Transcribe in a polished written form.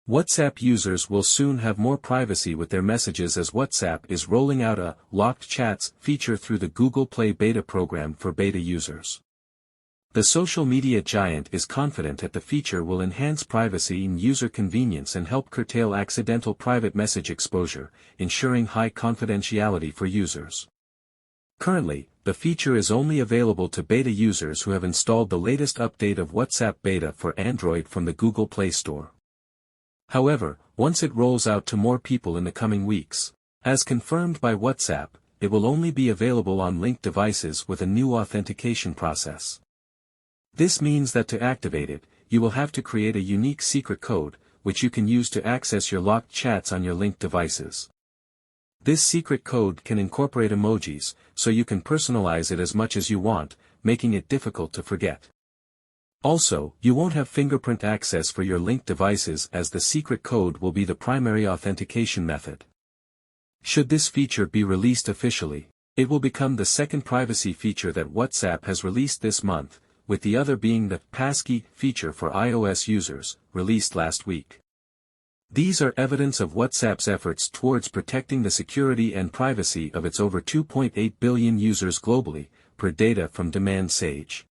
WhatsApp users will soon have more privacy with their messages as WhatsApp is rolling out a Locked Chats feature through the Google Play beta program for beta users. The social media giant is confident that the feature will enhance privacy and user convenience and help curtail accidental private message exposure, ensuring high confidentiality for users. Currently, the feature is only available to beta users who have installed the latest update of WhatsApp Beta for Android from the Google Play Store. However, once it rolls out to more people in the coming weeks, as confirmed by WhatsApp, it will only be available on linked devices with a new authentication process. This means that to activate it, you will have to create a unique secret code, which you can use to access your locked chats on your linked devices. This secret code can incorporate emojis, so you can personalize it as much as you want, making it difficult to forget. Also, you won't have fingerprint access for your linked devices as the secret code will be the primary authentication method. Should this feature be released officially, it will become the second privacy feature that WhatsApp has released this month, with the other being the Passkey feature for iOS users, released last week. These are evidence of WhatsApp's efforts towards protecting the security and privacy of its over 2.8 billion users globally, per data from Demand Sage.